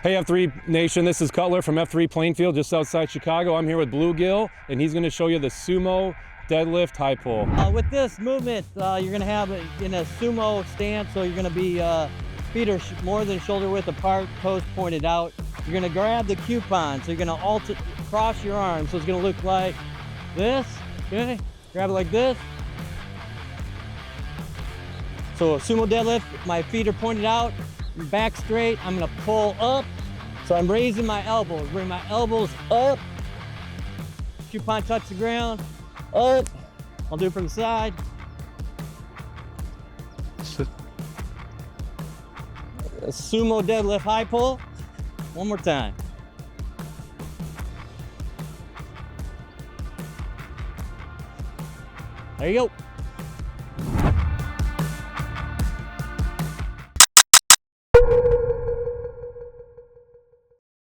Hey F3 Nation, this is Cutler from F3 Plainfield, just outside Chicago. I'm here with Bluegill, and he's going to show you the sumo deadlift high pull. With this movement, you're going to have it in a sumo stance, so you're going to be feet are more than shoulder width apart, toes pointed out. You're going to grab the coupon, so you're going to cross your arms, so it's going to look like this. Okay, grab it like this. So a sumo deadlift, my feet are pointed out, back straight. I'm going to pull up, so I'm raising my elbows. Bring my elbows up. Coupon touch the ground. Up. I'll do it from the side. A sumo deadlift high pull. One more time. There you go.